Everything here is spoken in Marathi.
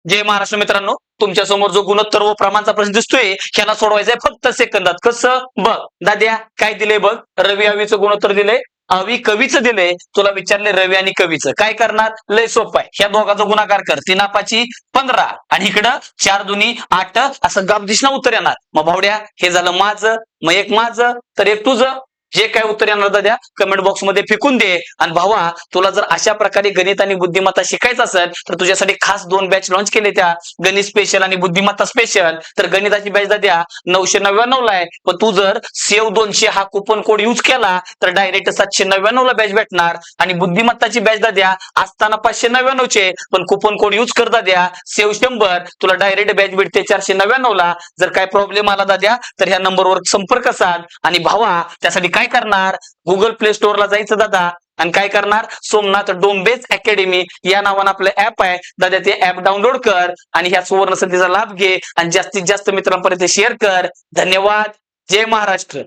जय महाराष्ट्र मित्रांनो, तुमच्या समोर जो गुणोत्तर व प्रमाणचा प्रश्न दिसतोय ह्याला सोडवायचा आहे फक्त सेकंदात. कसं बघ दाद्या, काय दिलंय बघ. रवी अवीचं गुणोत्तर दिलंय, अवी कवीचं दिलंय. तुला विचारले रवी आणि कवीचं काय करणार. लय सोपं आहे. ह्या दोघांचा गुणाकार कर. 3 15 आणि इकडं 4 दुनी 8 असं गाब दिसणार उत्तर येणार. मग भावड्या हे झालं माझं, मग एक माझं तर एक तुझं. जे काय उत्तर येणार दाद्या कमेंट बॉक्स मध्ये फेकून दे. आणि भावा, तुला जर अशा प्रकारे गणित आणि बुद्धिमत्ता शिकायचं असेल तर तुझ्यासाठी खास 2 बॅच लॉन्च केले, त्या गणित स्पेशल आणि बुद्धिमत्ता स्पेशल. तर गणिताची बॅच दाद्या 999 ला आहे, पण तू जर सेव 200 हा कुपन कोड युज केला तर डायरेक्ट 799 ला बॅच भेटणार. आणि बुद्धिमत्ताची बॅच दाद्या असताना 599 चे, पण कुपन कोड युज कर दाद्या सेव 100, तुला डायरेक्ट बॅच भेटते 499 ला. जर काय प्रॉब्लेम आला दाद्या तर ह्या नंबरवर संपर्क साध. आणि भावा, त्यासाठी काय करणार, गुगल प्ले स्टोअरला जायचं दादा आणि काय करणार, सोमनाथ डोंबेज अकॅडमी या नावानं आपलं ऍप आहे दादा, ते ऍप डाउनलोड कर आणि ह्या सुवर्ण संधीचा लाभ घे आणि जास्तीत जास्त मित्रांपर्यंत शेअर कर. धन्यवाद. जय महाराष्ट्र.